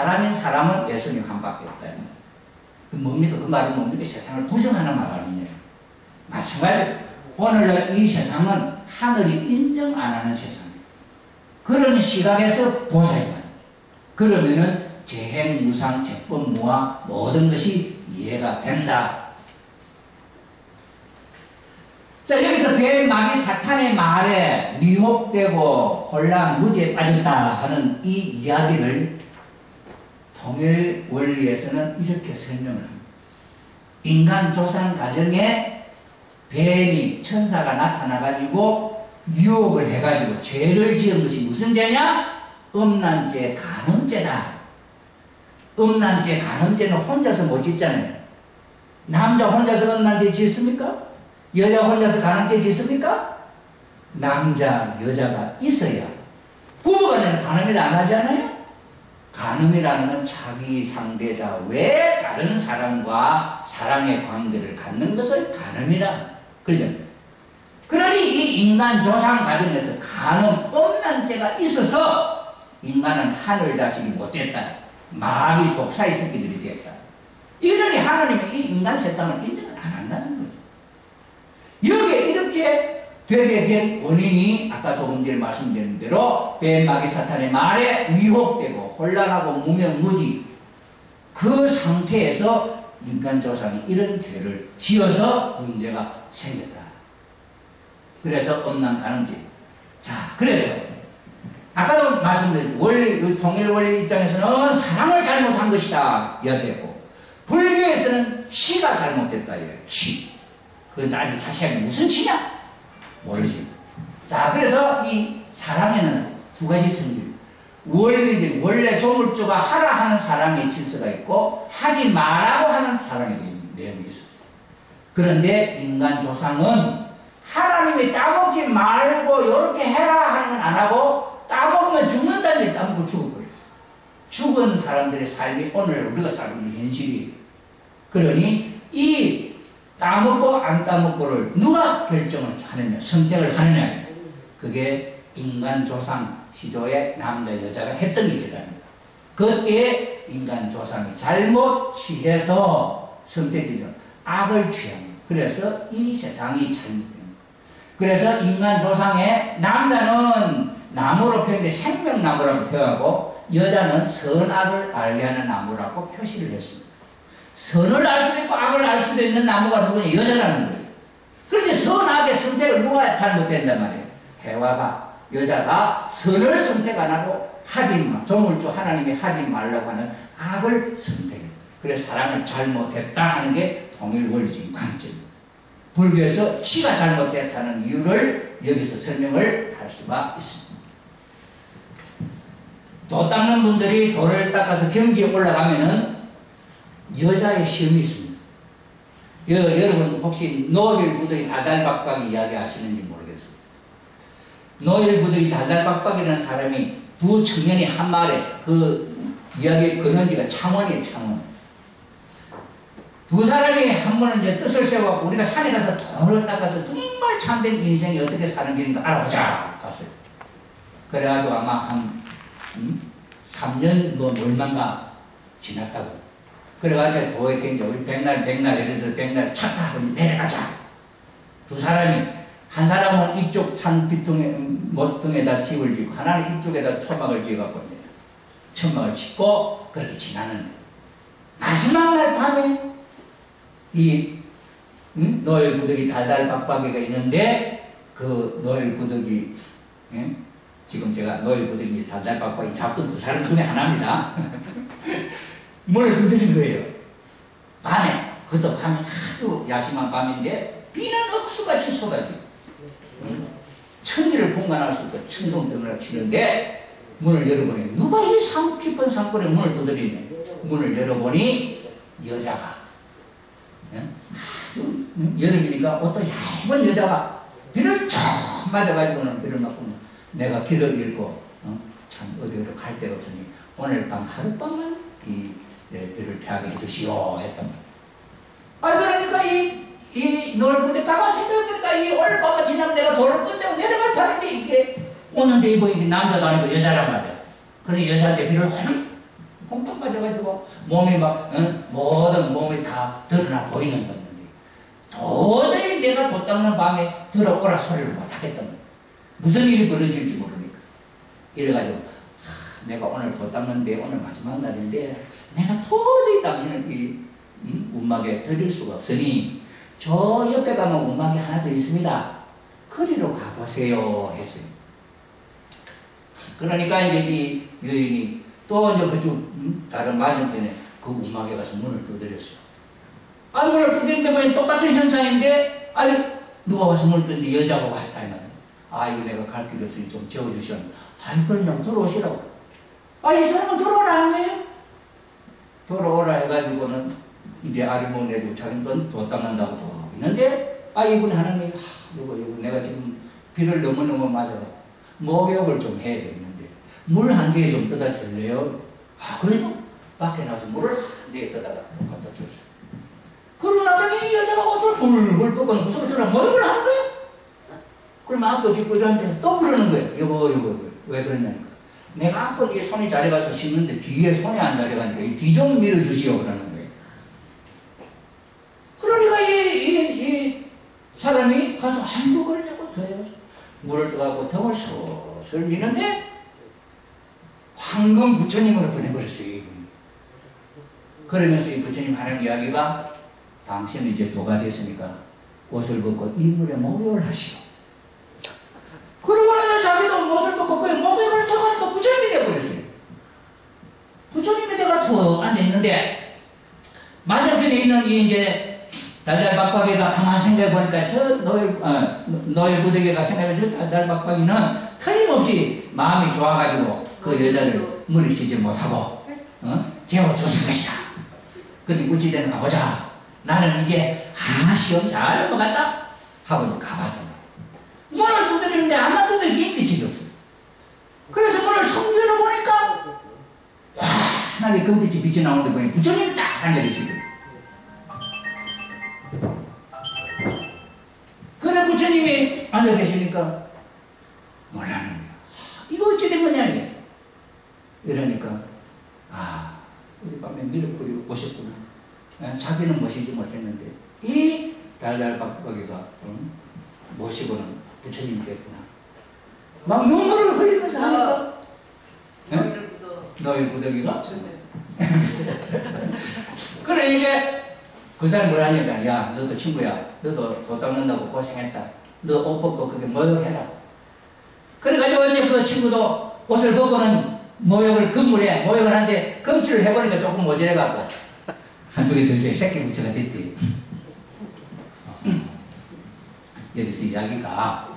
사람인 사람은 예수님 한 밖에 없다. 뭡니까? 그 말은 뭡니까? 세상을 부정하는 말 아니냐. 마찬가지로 오늘날 이 세상은 하늘이 인정 안 하는 세상이에요. 그런 시각에서 보자면 그러면은 재행무상, 재법무화 모든 것이 이해가 된다. 자, 여기서 뱀, 마귀, 사탄의 말에 미혹되고 혼란, 무지에 빠졌다 하는 이 이야기를 통일 원리에서는 이렇게 설명을 합니다. 인간 조상 과정에 뱀이, 천사가 나타나가지고 유혹을 해가지고 죄를 지은 것이 무슨 죄냐? 음란죄, 간음죄다. 음란죄, 간음죄는 혼자서 못 짓잖아요. 남자 혼자서 음란죄 짓습니까? 여자 혼자서 간음죄 짓습니까? 남자, 여자가 있어야. 부부간에는 간음을 안 하잖아요? 간음이라는 건 자기 상대자 외 다른 사람과 사랑의 관계를 갖는 것을 간음이라 그러잖아요. 그러니 이 인간 조상 과정에서 간음, 음란죄가 있어서 인간은 하늘 자식이 못됐다. 마귀 독사의 새끼들이 됐다. 이러니 하나님은 이 인간 세상을 인정을 안 한다는 거죠. 여기에 이렇게 되게 된 원인이 아까 조금 전에 말씀드린 대로 뱀, 마귀, 사탄의 말에 미혹되고 혼란하고 무명무지 그 상태에서 인간 조상이 이런 죄를 지어서 문제가 생겼다. 그래서 음란 간음죄. 자, 그래서 아까도 말씀드린 원리, 통일 원리 입장에서는 사랑을 잘못한 것이다 이야기했고 불교에서는 치가 잘못됐다 이래요. 치. 그건 아직 자세하게 무슨 치냐? 모르지. 자, 그래서 이 사랑에는 두 가지 성질. 원리적, 원래 조물주가 하라 하는 사랑의 질서가 있고 하지 말라고 하는 사랑의 내용이 있었어요. 그런데 인간 조상은 하나님이 따먹지 말고 이렇게 해라 하는 건 안 하고 따먹으면 죽는다는데 따먹고 죽어버렸어요. 죽은 사람들의 삶이 오늘 우리가 살고 있는 현실이에요. 그러니 이 따먹고 안 따먹고를 누가 결정을 하느냐, 선택을 하느냐. 그게 인간 조상 시조의 남자 여자가 했던 일이랍니다. 그때 인간 조상이 잘못 취해서 선택되죠. 악을 취합니다. 그래서 이 세상이 잘못됩니다. 그래서 인간 조상의 남자는 나무로 표현돼 생명나무라고 표현하고 여자는 선악을 알게 하는 나무라고 표시를 했습니다. 선을 알 수도 있고 악을 알 수도 있는 나무가 누구냐? 여자라는 거예요. 그런데 선악의 선택을 누가 잘못된단 말이에요? 해와가, 여자가 선을 선택 안 하고 하지 마, 조물주 하나님이 하지 말라고 하는 악을 선택해요. 그래서 사랑을 잘못했다 하는 게 통일 원리적인 관점입니다. 불교에서 치가 잘못됐다는 이유를 여기서 설명을 할 수가 있습니다. 도 닦는 분들이 돌을 닦아서 경지에 올라가면은 여자의 시험이 있습니다. 여러분 혹시 노일부들이 달달박박이 이야기 아시는지 모르겠어요. 노일부들이 달달박박이라는 사람이 두 청년이 한 말에 그 이야기의 근원지가 창원이에요. 창원. 두 사람이 한 번은 이제 뜻을 세워갖고 우리가 산에 가서 돌을 닦아서 정말 참된 인생이 어떻게 사는 길인가 알아보자 갔어요. 그래가지고 아마 한 3년 뭐 얼마인가 지났다고. 그래가지고 도에 댕겨 우리 백날 예를 들어 백날 차 타고 내려가자. 두 사람이 한 사람은 이쪽 산 비퉁에 모퉁에다 집을 짓고 하나는 이쪽에다 초막을 지어갖고 이제 천막을 짓고 그렇게 지나는데 마지막 날 밤에 이 노엘부득이 달달박박이가 있는데 그 노엘부득이 지금 제가 노엘부득이 달달박박이 잡던 두 사람 중에 하나입니다. 문을 두드린 거예요. 밤에 그것도 밤에 아주 야심한 밤인데 비는 억수같이 쏟아지고 천지를 분간할 수 있고 천둥병을 치는데 문을 열어보니 누가 이 산 깊은 산골에 문을 두드리네. 문을 열어보니 여자가 여름이니까 어떤 얇은 여자가 비를 쫙 맞아가지고는 비를 맞고 내가 길을 잃고 참 어디로 갈 데가 없으니 오늘 밤 하룻밤만 이 비를 피하게 해주시오 했단 말이야. 그러니까 이 노을부대 가만 생각해보니까 이 오늘 밤만 지나면 내가 돌을 끝내고 내려갈 판인데 이게 오는데 보이니 남자도 아니고 여자란 말이야. 그래 여자한테 비를 홈 하고 몸이 막 모든 몸이 다 드러나 보이는 건데 도저히 내가 돛 닦는 밤에 들어오라 소리를 못하겠단 말이야. 무슨 일이 벌어질지 모르니까. 이래가지고 내가 오늘 돛 닦는데 오늘 마지막 날인데 내가 도저히 당신을 이 운막에 드릴 수가 없으니 저 옆에 가면 운막이 하나 더 있습니다. 거리로 가보세요 했어요. 그러니까 이제 이 여인이 또 이제 그쪽 다른 맞은편에 그 운막에 가서 문을 두드렸어요. 아, 문을 두드리는데 보니 똑같은 현상인데 아니 누가 와서 문을 두드리는데 여자가 왔다 이 말이야. 아, 이거 내가 갈 길이 없으니 좀 재워주시오. 아이, 그러냐고 들어오시라고. 아, 이 사람은 들어오라 한 거예요? 들어오라 해가지고는 이제 아리모 내고 자기는 또 닦는다고 또 있는데 아, 이분이 하나님 요거 내가 지금 비를 너무너무 맞아서 목욕을 좀 해야 되겠는데 물 한 개에 좀 떠다 줄래요? 아, 그래요? 밖에 나와서 물을 한 개에 떠다가 또 갖다 줬어요. 그러고 나더니 이 여자가 옷을 훌훌 벗고는 그 소리 들어 목욕을 하는 거예요? 그럼 앞도 뒷고 이러는데 또 부르는 거예요. 여보 왜 그러냐니까 내가 앞은 이게 손이 자리가서 씻는데 뒤에 손이 안 자리가니까 뒤 좀 밀어주시오 그러는 거예요. 그러니까 이 사람이 가서 아이고 그러냐고 더 해가지고 물을 떠갖고 등을 슬슬 미는데 황금 부처님으로 보내버렸어요. 이분이. 그러면서 이 부처님 하는 이야기가 당신은 이제 도가 됐으니까 옷을 벗고 이 물에 목욕을 하시오. 그러고 나서 자기도 옷을 벗고 그 목욕을 타가니까 부처님이 되어버렸어요. 부처님이 돼가지고 앉아있는데 맞은편에 있는 이 이제 달달박박이가 가만 생각해보니까 저 노엘 부대기가 생각해보니까 저 달달박박이는 틀림없이 마음이 좋아가지고 그 여자를 물리치지 못하고 재워줬을 것이다. 그럼 우찌대는 가보자. 나는 이제 시험 잘 넘어갔다 하고 가봤다. 문을 두드리는데 안 두드리기 끝이 없어요. 그래서 문을 처음 열어보니까 환하게 금빛이 빛이 나오는데 보니 부처님이 딱 앉아계시거든요. 그래 부처님이 앉아계시니까 놀라는 거예요. 이거 어찌 된 거냐 이게. 이러니까 어젯밤에 미륵불이 오셨구나. 자기는 모시지 못했는데 이 달달박박이가 모시고는 부처님이 됐구나. 막 눈물을 흘리면서 하니까 너희 부덕이가? 그래 이제 그 사람이 뭐라 하니까 야 너도 친구야 너도 도 닦는다고 고생했다. 너 옷 벗고 그게 목욕해라. 그래가지고 이제 그 친구도 옷을 벗고는 목욕을 금물에 목욕을 하는데 금치를 해보니까 조금 모자라갖고 한두 개 들게 새끼 부처가 됐대. 여기서 이야기가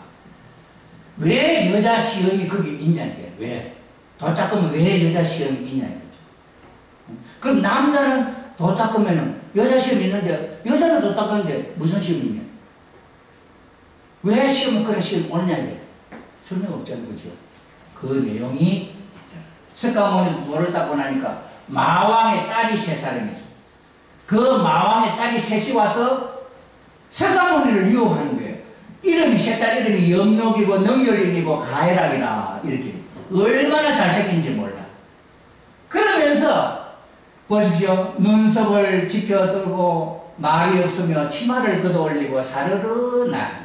왜 여자 시험이 거기 있냐게. 왜? 도 닦으면 왜 여자 시험이 있냐는 거죠. 그럼 남자는 도 닦으면 여자 시험이 있는데 여자는 도 닦았는데 무슨 시험이 있냐. 왜 시험은 그런 시험이 오느냐게. 설명 없잖아요. 그죠? 그 내용이 석가모니 물을 닦고 나니까 마왕의 딸이 세 사람이죠. 그 마왕의 딸이 셋이 와서 석가모니를 유혹하는 거예요. 이름이 세 딸 이름이 영록이고 능열림이고 가해락이라 이렇게 얼마나 잘생긴지 몰라. 그러면서 보십시오. 눈썹을 지켜들고 말이 없으며 치마를 걷어올리고 사르르 나간다.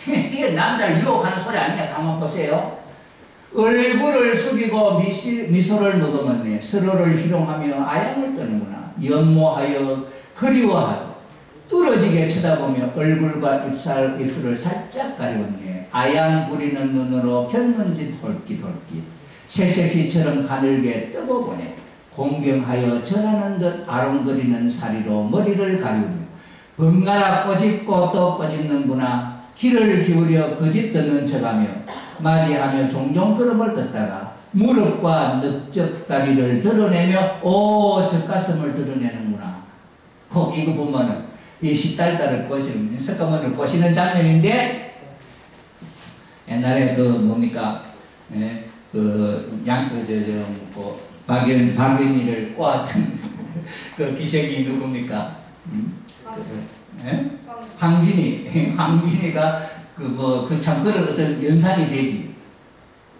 이게 남자를 유혹하는 소리 아니냐. 가만 보세요. 얼굴을 숙이고 미소를 머금었네. 서로를 희롱하며 아양을 떠는구나. 연모하여 그리워하여 뚫어지게 쳐다보며 얼굴과 입술을 살짝 가리웠네. 아양 부리는 눈으로 폈는지 홀깃 새새끼처럼 가늘게 떠보보네. 공경하여 절하는 듯 아롱거리는 사리로 머리를 가리우며 번갈아 꼬집고 또 꼬집는구나. 귀를 기울여 거짓 듣는 척하며 맞이하며 종종 걸음을 걷다가 무릎과 넓적다리를 드러내며 젖가슴을 드러내는구나. 이거 보면은 이 십달달을 꼬시는 석가모니를 꼬시는 장면인데 옛날에 박연희를 꼬았던 그 기생이 누굽니까? 황진이가 참 그런 어떤 연상이 되지.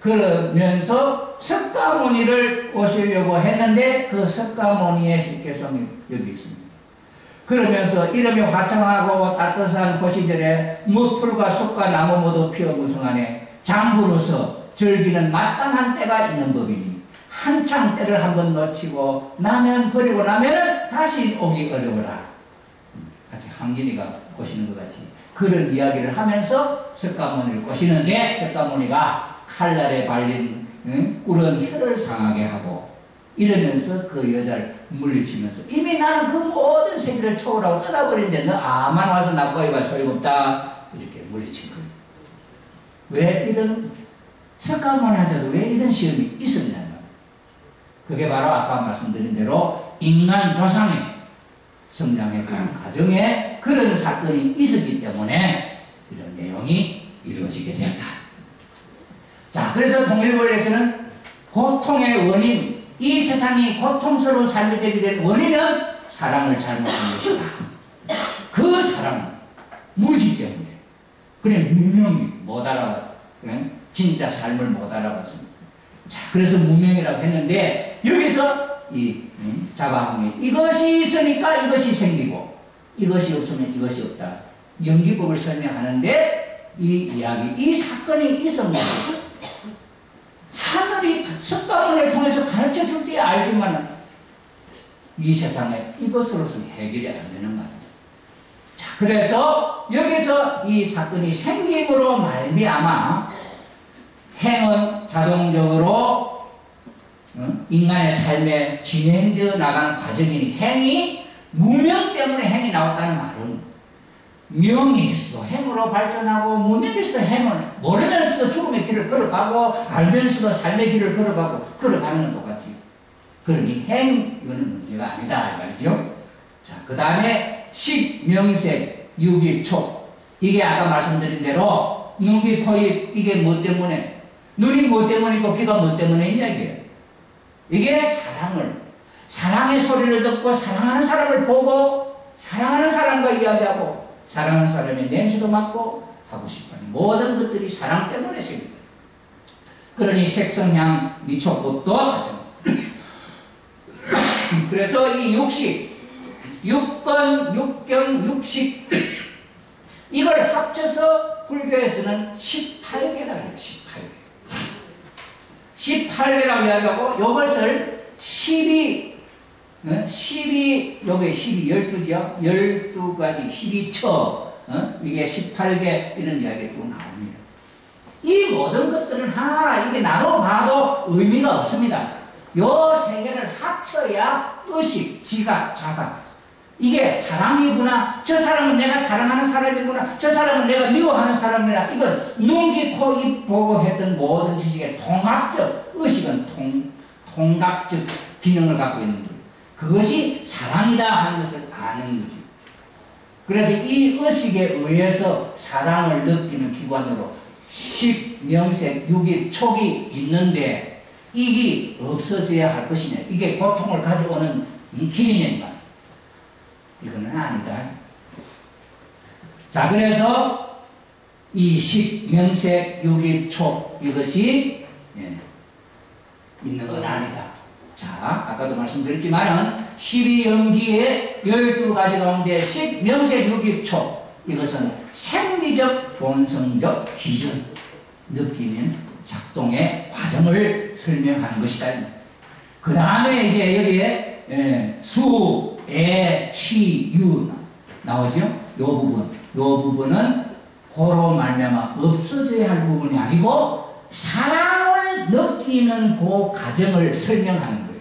그러면서 석가모니를 꼬시려고 했는데 그 석가모니의 실개성이 여기 있습니다. 그러면서 이름이 화창하고 따뜻한 호시절에 무풀과 숲과 나무 모두 피어 무성하네. 장부로서 절기는 마땅한 때가 있는 법이니 한창 때를 한번 놓치고 나면 버리고 나면 다시 오기 어려워라. 같이 항진이가 꼬시는 것 같이 그런 이야기를 하면서 석가모니를 꼬시는데 석가모니가 칼날에 발린 꿀은 혀를 상하게 하고 이러면서 그 여자를 물리치면서 이미 나는 그 모든 세계를 초월하고 떠나버린데 너 아만 와서 나보고 해봐 소용없다 이렇게 물리친 거예요. 왜 이런 석가모니한테도 왜 이런 시험이 있었냐면 그게 바로 아까 말씀드린 대로 인간 조상의 성장의 과정에 그런 사건이 있었기 때문에 이런 내용이 이루어지게 되었다. 자, 그래서 통일권에서는 고통의 원인, 이 세상이 고통스러운 삶이 되게 된 원인은 사랑을 잘못한 것이다. 그 사랑은 무지 때문에. 그래, 무명이 못 알아봐서, 진짜 삶을 못 알아봤습니다. 자, 그래서 무명이라고 했는데, 여기서 이 자바함이 이것이 있으니까 이것이 생기고, 이것이 없으면 이것이 없다. 연기법을 설명하는데, 이 이야기, 이 사건이 있었습니다. 하늘이 석가모니를 통해서 가르쳐 줄 때 알지만 이 세상에 이것으로서는 해결이 안 되는 거예요. 자, 그래서 여기서 이 사건이 생김으로 말미암아 행은 자동적으로 인간의 삶에 진행되어 나가는 과정이니 행이 무명 때문에 행이 나왔다는 말은 명이 있어도 행으로 발전하고 무명이 있어도 행을 모르면서도 죽음의 길을 걸어가고 알면서도 삶의 길을 걸어가고 걸어가는 건 똑같아요. 그러니 행 이거는 문제가 아니다 이 말이죠. 자, 그 다음에 식, 명색, 유기, 촉 이게 아까 말씀드린 대로 눈, 귀, 코, 입 이게 뭐 때문에 눈이 뭐 때문이고 귀가 뭐 때문에 있냐 이게 이게 사랑의 소리를 듣고 사랑하는 사람을 보고 사랑하는 사람과 이야기하고 사랑하는 사람의 냄새도 맡고 하고 싶은 모든 것들이 사랑 때문에 생깁니다. 그러니 색성향 미촉법도 마찬가지입니다. 그래서 이 육경, 육식 이걸 합쳐서 불교에서는 18개라고 해요. 18개라고 이야기하고 이것을 12, 여기 12죠? 12가지, 12처, 이게 18개, 이런 이야기가 쭉 나옵니다. 이 모든 것들은 하나하나 이게 나눠봐도 의미가 없습니다. 요 세 개를 합쳐야 의식, 지각, 자각. 이게 사랑이구나. 저 사람은 내가 사랑하는 사람이구나. 저 사람은 내가 미워하는 사람이구나. 이건 눈, 귀, 코, 입 보고 했던 모든 지식의 통합적, 의식은 통각적 기능을 갖고 있는 거예요. 그것이 사랑이다 하는 것을 아는 거죠. 그래서 이 의식에 의해서 사랑을 느끼는 기관으로 식, 명색, 유기, 촉이 있는데 이게 없어져야 할 것이냐. 이게 고통을 가져오는 길이냐. 이거는 아니다. 자, 그래서 이 식, 명색, 유기, 촉 이것이 있는 건 아니다. 자, 아까도 말씀드렸지만은 12연기의 12가지 가운데 식, 명색, 유기, 촉 이것은 생리적, 본성적 기전 느끼는 작동의 과정을 설명하는 것이다. 그 다음에 이제 여기에 수, 애, 취, 유 나오죠? 요 부분은 고로 말미암아 없어져야 할 부분이 아니고 사랑을 느끼는 그 과정을 설명하는 거예요.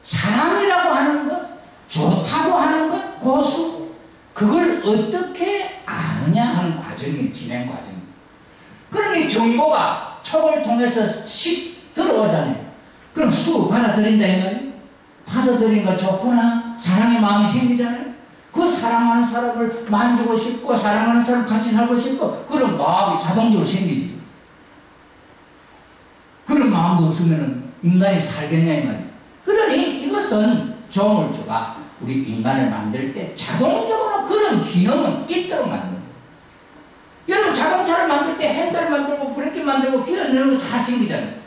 사랑이라고 하는 것, 좋다고 하는 것, 고수 그걸 어떻게 아느냐 하는 과정이 진행 과정. 그러니 정보가 촉을 통해서 씩 들어오잖아요. 그럼 수 받아들인다 이 말이에요. 받아들이니까 좋구나. 사랑의 마음이 생기잖아요. 그 사랑하는 사람을 만지고 싶고 사랑하는 사람 같이 살고 싶고 그런 마음이 자동적으로 생기지. 그런 마음도 없으면 인간이 살겠냐 이 말이에요. 그러니 이것은 조물주가 우리 인간을 만들 때 자동적으로 그런 기능은 있도록 만드는 거예요. 여러분 자동차를 만들 때 핸들 만들고 브레이크 만들고 기어 이런 거 다 생기잖아요.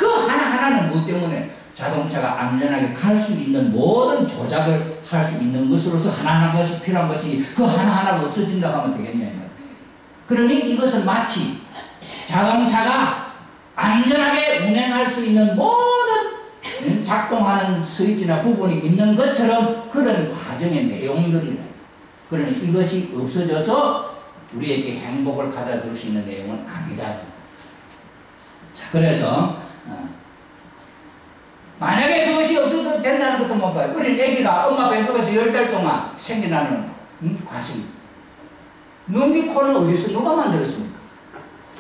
그 하나하나는 무엇 때문에? 자동차가 안전하게 갈 수 있는 모든 조작을 할 수 있는 것으로서 하나하나 것이 필요한 것이 그 하나하나가 없어진다고 하면 되겠냐. 그러니 이것은 마치 자동차가 안전하게 운행할 수 있는 모든 작동하는 스위치나 부분이 있는 것처럼 그런 과정의 내용들이다. 그러니 이것이 없어져서 우리에게 행복을 가져다 줄 수 있는 내용은 아니다. 자, 그래서 만약에 그것이 없어도 된다는 것도 못 봐요. 어린 애기가 엄마 뱃속에서 10달 동안 생겨나는 과정. 눈, 귀, 코는 어디서 누가 만들었습니까?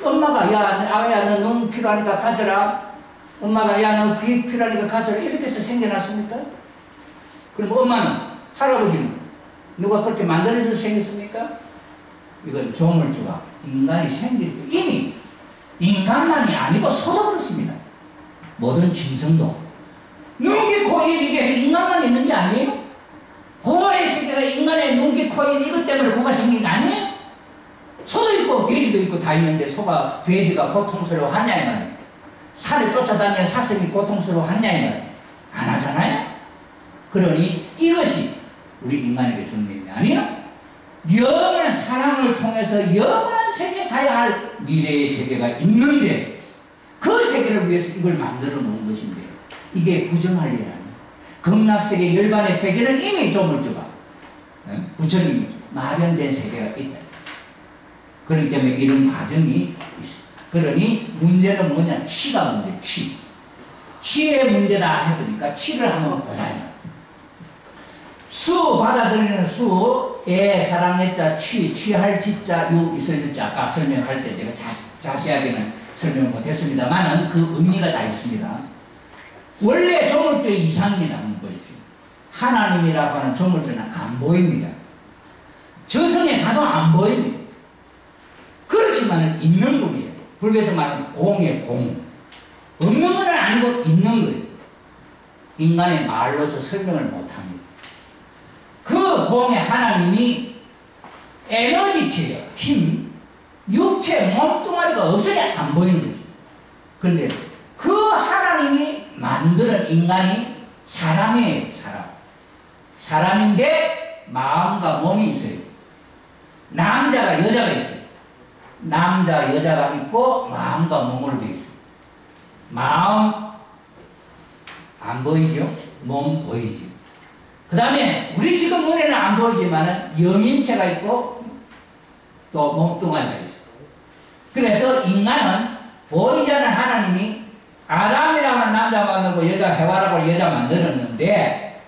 엄마가 야, 너 눈 필요하니까 가져라. 엄마가 야, 너 귀 필요하니까 가져라. 이렇게 해서 생겨났습니까? 그럼 엄마는, 할아버지는 누가 그렇게 만들어져서 생겼습니까? 이건 조물주가 인간이 생길 때 이미 인간만이 아니고 소도 그렇습니다. 모든 짐승도 눈, 귀, 코, 입 이게 인간만 있는 게 아니에요? 고아의 세계가 인간의 눈, 귀, 코, 입 이것 때문에 고가 생긴 게 아니에요? 소도 있고 돼지도 있고 다 있는데 소가 돼지가 고통스러워하냐 이 말이에요. 살을 쫓아다니는 사슴이 고통스러워하냐 이 말이에요. 안 하잖아요. 그러니 이것이 우리 인간에게 주는 의미 아니에요? 영원한 사랑을 통해서 영원한 세계에 가야 할 미래의 세계가 있는데 그 세계를 위해서 이걸 만들어 놓은 것인데요. 이게 부정할 일 아니에요. 극락세계 열반의 세계는 이미 조물주가 부처님이 마련된 세계가 있다. 그렇기 때문에 이런 과정이 있습니다. 그러니 문제는 뭐냐? 치가 문제, 치. 치의 문제다 했으니까 치를 한번 보자. 수 받아들이는 수, 애, 사랑했자, 취할 지자, 유, 있을 유자. 아까 설명할 때 제가 자세하게는 설명을 못했습니다만은 그 의미가 다 있습니다. 원래 조물주의 이상입니다. 한번 보십시오. 하나님이라고 하는 조물주는 안 보입니다. 저승에 가도 안 보입니다. 그렇지만은 있는 분이에요. 불교에서 말하는 공의 공. 없는 건 아니고 있는 거예요. 인간의 말로서 설명을 못합니다. 그 공의 하나님이 에너지체예요. 힘, 육체, 몸뚱아리가 없어야 안 보이는 거죠. 그런데 그 하나님이 만드는 인간이 사람이에요. 사람인데 마음과 몸이 있어요. 남자가 여자가 있어요. 남자, 여자가 있고 마음과 몸으로 되어 있어요. 마음 안 보이죠? 몸 보이죠? 그 다음에 우리 지금 눈에는 안 보이지만 영인체가 있고 또 몸뚱아리가 있어요. 그래서 인간은 보이지 않는 하나님이 아담이라는 남자 만들고 여자 해와라고 여자 만들었는데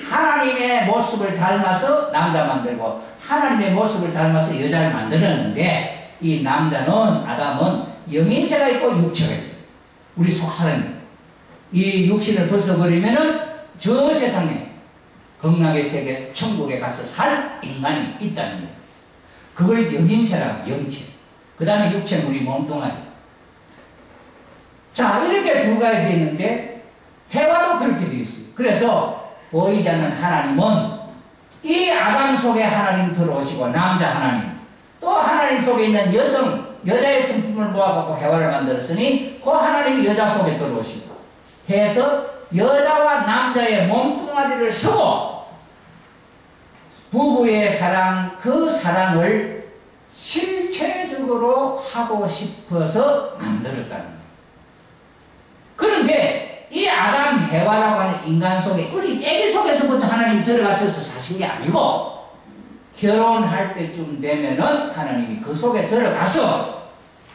하나님의 모습을 닮아서 남자 만들고 하나님의 모습을 닮아서 여자를 만들었는데 이 남자는 아담은 영인체가 있고 육체가 있어요. 우리 속사람입니다. 이 육신을 벗어버리면은 저 세상에 극락의 세계 천국에 가서 살 인간이 있다는 거예요. 그걸 영인체라고 영체. 그 다음에 육체는 우리 몸뚱아리. 자, 이렇게 두 가지 되어 있는데 해와도 그렇게 되어 있어요. 그래서 보이지 않는 하나님은 이 아담 속에 하나님 들어오시고 남자 하나님 또 하나님 속에 있는 여자의 성품을 모아갖고 해와를 만들었으니 그 하나님이 여자 속에 들어오시고 해서 여자와 남자의 몸뚱아리를 서고 부부의 사랑, 그 사랑을 실체적으로 하고 싶어서 만들었다는 거예요. 그런데 이 아담 해와라고 하는 인간 속에 우리 애기 속에서부터 하나님이 들어가셔서 사신 게 아니고 결혼할 때쯤 되면은 하나님이 그 속에 들어가서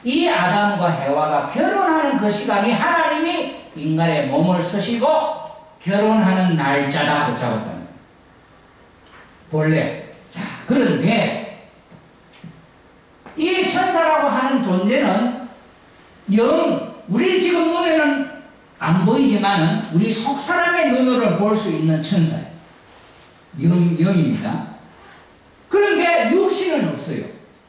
이 아담과 해와가 결혼하는 그 시간이 하나님이 인간의 몸을 쓰시고 결혼하는 날짜다 하고 잡았다는 거예요. 본래. 자, 그런데 이 천사라고 하는 존재는 우리 지금 눈에는 안 보이지만은 우리 속사람의 눈으로 볼 수 있는 천사예요. 영입니다. 그런데 육신은 없어요.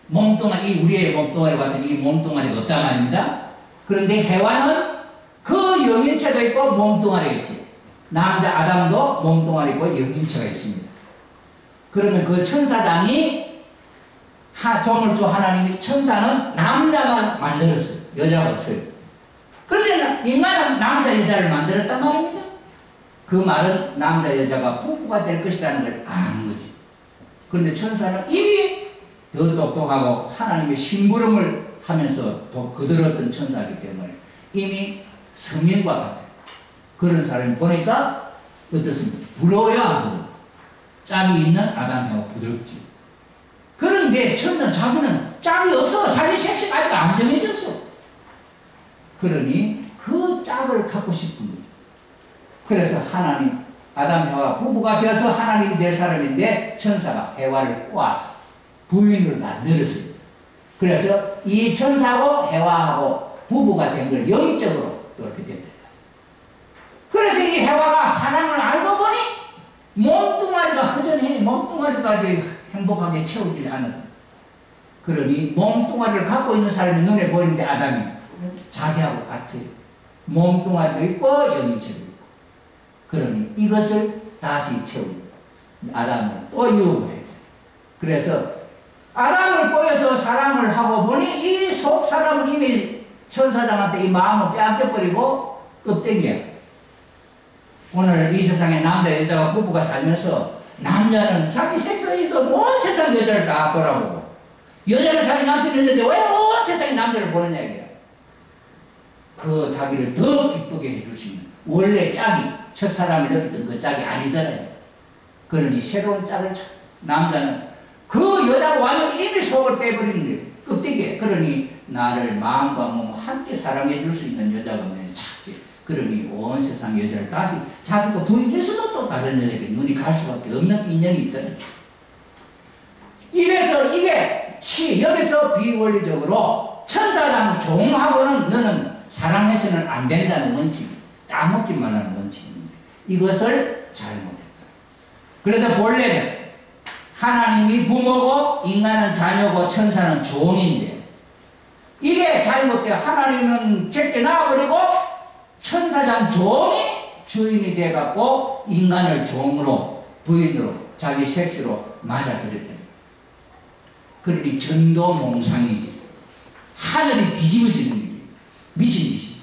몸뚱아리, 우리의 몸뚱아리 같은 이 몸뚱아리가 없단 말입니다. 그런데 해와는 그 영인체도 있고 몸뚱아리가 있지. 남자 아담도 몸뚱아리 있고 영인체가 있습니다. 그러면 그 천사장이 조물주 하나님이 천사는 남자만 만들었어요. 여자가 없어요. 그런데 인간은 남자 여자를 만들었단 말입니다. 그 말은 남자 여자가 부부가 될 것이라는 걸 아는 거지. 그런데 천사는 이미 더 똑똑하고 하나님의 심부름을 하면서 더 거들었던 천사이기 때문에 이미 성인과 같아요. 그런 사람이 보니까 어떻습니까? 부러워야 안 부러워. 짝이 있는 아담하고 부드럽지. 그런데 천사는 자기는 짝이 없어. 자기 색시가 아직 안 정해졌어. 그러니 그 짝을 갖고 싶은 거죠. 그래서 하나님, 아담, 해와 부부가 되어서 하나님이 될 사람인데 천사가 해와를 꼬아서 부인을 만들었어요. 그래서 이 천사하고 해와하고 부부가 된 걸 영적으로 그렇게 됐다. 그래서 이 해와가 사랑을 알고 보니 몸뚱아리가 허전해. 몸뚱아리까지 행복하게 채우지 않은. 그러니 몸뚱아리를 갖고 있는 사람이 눈에 보이는데 아담이 자기하고 같아요. 몸뚱아리도 있고 영적도 있고. 그러니 이것을 다시 채우고 아담을 또 유혹을 했죠. 그래서 아담을 꼬여서 사랑을 하고 보니 이 속 사람은 이미 천사장한테 이 마음을 빼앗겨버리고 껍데기야. 오늘 이 세상에 남자 여자가 부부가 살면서 남자는 자기 섹스에서도 온 세상 여자를 다 돌아보고 여자는 자기 남편이 있는데 왜 온 세상에 남자를 보느냐 이게. 그 자기를 더 기쁘게 해줄 수 있는 원래 짝이 첫사람을 느꼈던 그 짝이 아니더라요. 그러니 새로운 짝을 남자는 그 여자가 완전히 이미 속을 빼버리는 거예요. 껍데기에. 그러니 나를 마음과 몸 함께 사랑해 줄 수 있는 여자가 뭐냐 찾게. 그러니 온 세상 여자를 다시 자기가 부인해서도 또 다른 여자에게 눈이 갈 수밖에 없는 인연이 있더라. 이래서 이게 여기서 비원리적으로 천사장 종하고는 너는 사랑해서는 안 된다는 원칙, 따먹지 말라는 원칙인데 이것을 잘못했다. 그래서 본래는 하나님이 부모고 인간은 자녀고 천사는 종인데 이게 잘못되어 하나님은 제게 놔버리고 천사장 종이 주인이 돼갖고 인간을 종으로 부인으로 자기 섹스로 맞아들였다. 그러니 전도몽상이지. 하늘이 뒤집어지는 일이 미친 짓이.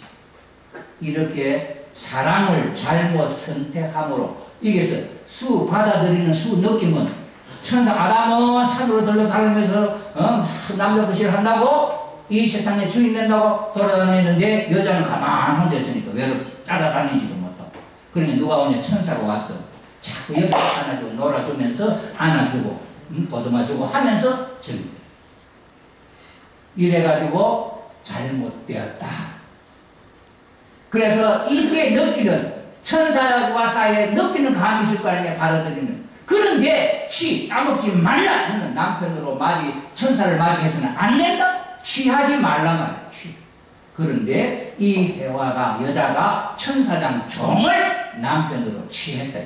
이렇게 사랑을 잘못 선택함으로 이게서 수 받아들이는 수 느낌은 천사 아담은 산으로 들러다니면서 남자 부시를 한다고 이 세상에 주인 된다고 돌아다니는데 여자는 가만히 혼자 있으니까 외롭지. 따라다니지도 못하고. 그러니까 누가 오냐 천사가 와서 자꾸 옆에 안아주고 놀아주면서 안아주고 보듬어주고 하면서 정리돼. 이래가지고 잘못되었다. 그래서 이게 느끼는 천사와 사이에 느끼는 감이 있을 거 아니냐 받아들이는. 그런데 따먹지 말라. 너는 남편으로 천사를 맞이해서는 안 된다. 취하지 말라 말이야. 그런데 이 해와가 여자가 천사장 종을 남편으로 취했다.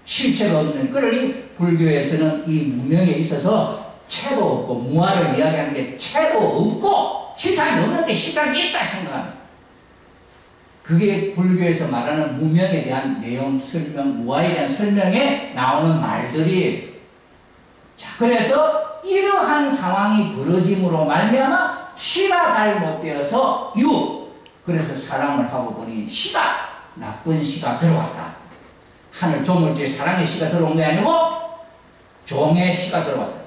실체가 없는. 그러니 불교에서는 이 무명에 있어서 체도 없고 무아를 이야기하는 게 체도 없고 시상이 없는데 시상이 있다 생각합니다. 그게 불교에서 말하는 무명에 대한 내용 설명, 무아에 대한 설명에 나오는 말들이. 자, 그래서 이러한 상황이 벌어짐으로 말미암아 시가 잘못되어서 그래서 사랑을 하고 보니 나쁜 시가 들어왔다. 하늘 조물주의 사랑의 시가 들어온 게 아니고 종의 시가 들어왔다.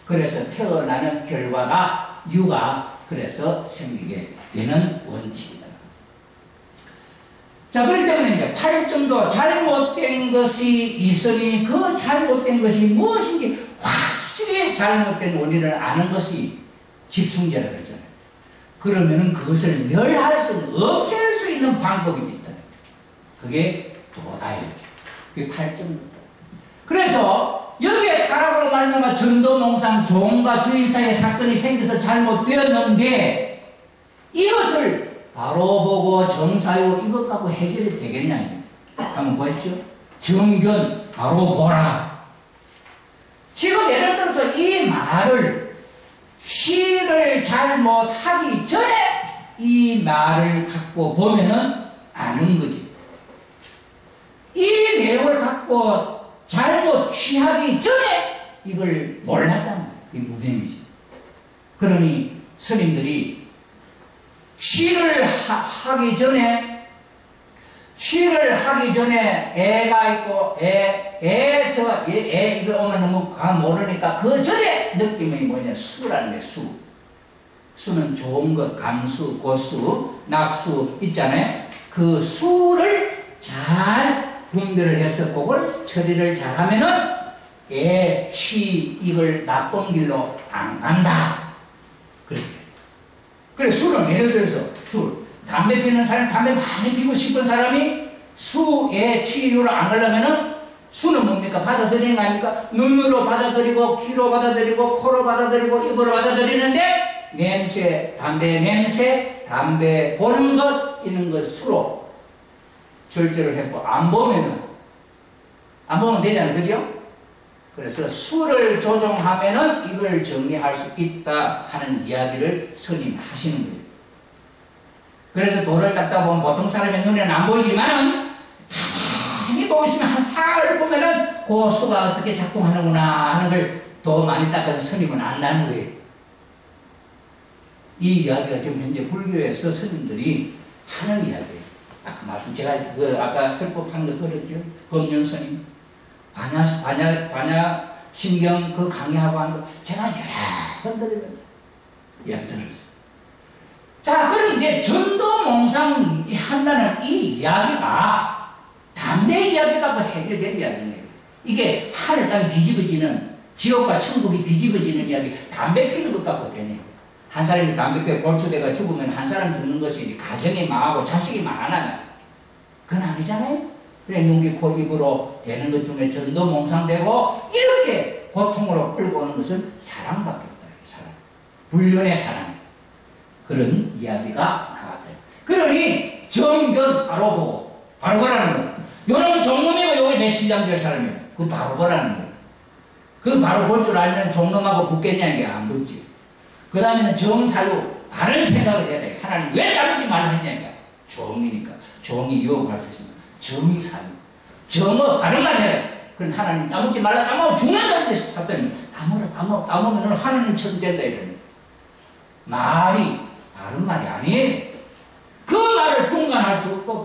그래서 태어나는 결과가 유가 그래서 생기게 되는 원칙이다. 자, 그렇기 때문에 이제 8점도 잘못된 것이 있으니 그 잘못된 것이 무엇인지 확실히 잘못된 원인을 아는 것이 직승제라고 그러잖아요. 그러면은 그것을 멸할 수 있는, 없앨 수 있는 방법이 있다. 그게 도다예요. 그게 8점도. 그래서 여기에 타락으로 말미암아 전도몽상 종과 주인 사이의 사건이 생겨서 잘못되었는데 이것을 바로 보고 정사요 이것 갖고 해결이 되겠냐. 한번 보십시오. 정견 바로 보라. 지금 예를 들어서 이 말을 시를 잘못하기 전에 이 말을 갖고 보면은 아는 거지. 이 내용을 갖고 잘못 취하기 전에 이걸 몰랐단 말이야. 그게 무명이지. 그러니 스님들이 취를 하기 전에 애가 있고, 이거 오면 너무 모르니까 그 전에 느낌이 뭐냐, 수라는 게 수. 수는 좋은 것, 감수, 고수, 낙수 있잖아요. 그 수를 잘 분별을 해서 그걸 처리를 잘 하면은 이걸 나쁜 길로 안 간다. 그렇게. 그래, 술은 예를 들어서, 담배 피우는 사람, 담배 많이 피우고 싶은 사람이 수의 취유를 안 가려면은 수는 뭡니까? 받아들이는 거 아닙니까? 눈으로 받아들이고, 귀로 받아들이고, 코로 받아들이고, 입으로 받아들이는데, 냄새, 담배 보는 것, 있는 것 수로 절제를 했고, 안 보면 되잖아요. 그죠? 그래서 수를 조정하면은 이걸 정리할 수 있다 하는 이야기를 스님 하시는 거예요. 그래서 돌을 닦다 보면 보통 사람의 눈에는 안 보이지만은 가만히 보고 있으면 한 사흘 보면은 그 수가 어떻게 작동하는구나 하는 걸 더 많이 닦아서 스님은 안다는 거예요. 이 이야기가 지금 현재 불교에서 스님들이 하는 이야기예요. 제가 아까 설법하는 거 들었죠? 법륜 스님. 반야신경 그 강의하고 하는 거 제가 여러 번 들으면서 이야기 들었어요. 자, 그런데 전도몽상 한다는 이 이야기가 담배 이야기 갖고 해결된 이야기예요. 이게 하늘 땅이 뒤집어지는, 지옥과 천국이 뒤집어지는 이야기, 담배 피는 것 갖고 되네요. 한 사람이 담배 피워 골초대가 죽으면 한 사람 죽는 것이지 가정이 망하고 자식이 망하나요? 그건 아니잖아요. 그래, 눈, 귀, 코, 입으로 되는 것 중에 전도몽상되고 이렇게 고통으로 끌고 오는 것은 사랑밖에 없다. 사랑. 불륜의 사랑. 그런 이야기가 나왔대요. 그러니 정견 바로 보고 바로 보라는 거예요. 요놈은 종놈이고 요게 내 신장될 사람이에요. 그거 바로 보라는 거예요. 그 바로 볼 줄 알면 종놈하고 붙겠냐 이게 안 붙지. 그 다음에는 정사유 바른 생각을 해야 돼. 하나님 왜 따르지 말라 했냐니까. 종이니까. 종이 유혹할 수 있습니다. 정사유. 정어 바른 말 해야 돼. 그럼 하나님 따먹지 말라. 따먹으면 죽는다는 데서 샀더니 따먹으면 하나님 처럼 된다 이러니. 말이 바른 말이 아니에요. 그 말을 공감할 수 없고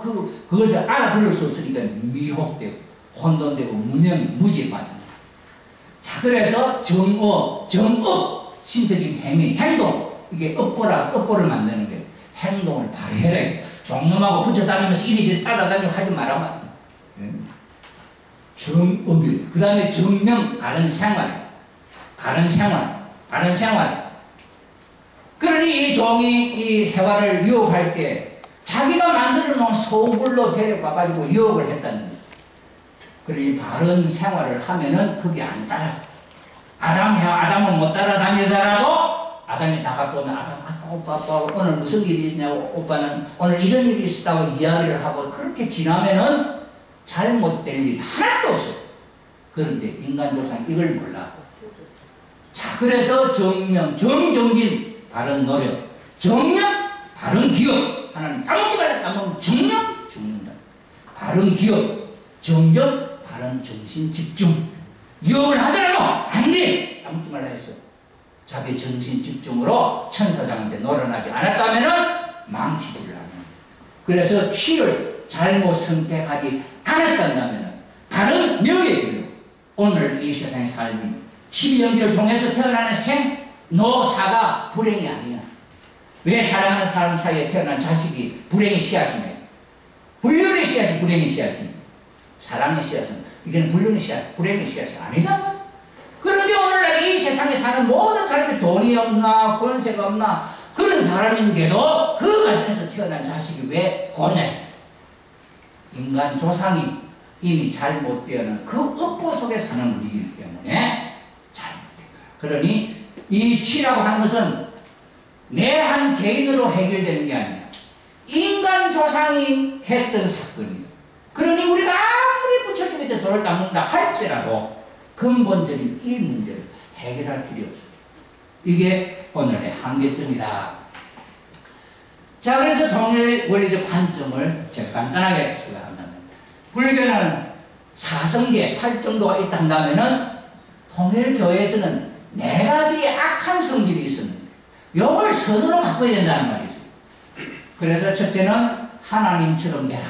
그것을 알아들을 수 없으니까 미혹되고 혼돈되고 무지에 빠집니다. 자, 그래서 정업, 신체적인 행동, 이게 업보를 만드는 거예요. 행동을 발휘해라. 종놈하고 붙여 다니면서 이리저리 따라다니고 하지 말아만. 정업이. 그 다음에 정명, 바른 생활. 그러니 이 종이 이 해화를 유혹할 때 자기가 만들어 놓은 소굴로 데려가가지고 유혹을 했다는 거예요. 그러니 바른 생활을 하면은 그게 안 따라. 아담은 못 따라다니더라도 아담이 나갔다 오면 오빠 오늘 무슨 일이 있냐고 오빠는 오늘 이런 일이 있었다고 이야기를 하고 그렇게 지나면은 잘못될 일이 하나도 없어요. 그런데 인간조상 이걸 몰라. 자, 그래서 정정진 바른 노력, 정력 바른 기업. 하나님 따먹지 말라. 따먹으면 정력 죽는다. 바른 기업, 정적 바른 정신 집중. 유혹을 하더라도 안 돼. 따먹지 말라 했어. 자기 정신 집중으로 천사장한테 놀아나지 않았다면은 망치지를 않는. 그래서 취를 잘못 선택하지 않았다면 바른 명예길로 오늘 이 세상의 삶이 12연기를 통해서 태어나는 노사가 불행이 아니야. 왜 사랑하는 사람 사이에 태어난 자식이 불행의 씨앗이냐? 불륜의 씨앗이 불행의 씨앗이냐? 사랑의 씨앗은 이게는 불륜의 씨앗, 불행의 씨앗이 아니란 거죠. 그런데 오늘날 이 세상에 사는 모든 사람이 돈이 없나 권세가 없나 그런 사람인데도 그 가정에서 태어난 자식이 왜 고냐? 인간 조상이 이미 잘못되어는 그 업보 속에 사는 우리이기 때문에 잘못된 거야. 그러니 이 취라고 하는 것은 내 한 개인으로 해결되는 게 아니야. 인간 조상이 했던 사건이에요. 그러니 우리가 아무리 부처님한테 돌을 닦는다 할지라도 근본적인 이 문제를 해결할 필요 없어요. 이게 오늘의 한계점이다. 자, 그래서 동일 원리적 관점을 제가 간단하게 생각한다면 불교는 사성제 8정도가 있다 한다면은 통일교회에서는 4가지의 악한 성질이 있었는데 이걸 선으로 바꿔야 된다는 말이 있어요. 그래서 첫째는 하나님처럼 되라.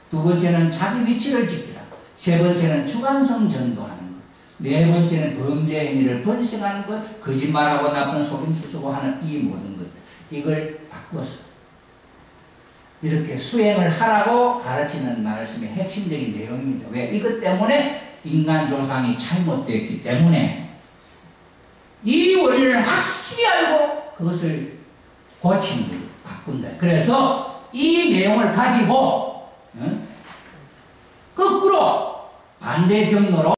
두 번째는 자기 위치를 지키라. 세 번째는 주관성 전도하는 것. 네 번째는 범죄 행위를 번식하는 것, 거짓말하고 나쁜 속임수 쓰고 하는 이 모든 것. 이걸 바꾸었어. 이렇게 수행을 하라고 가르치는 말씀의 핵심적인 내용입니다. 왜? 이것 때문에 인간 조상이 잘못되었기 때문에 이 원리를 확실히 알고 그것을 고치는 거예요. 바꾼다. 그래서 이 내용을 가지고 거꾸로 반대 경로로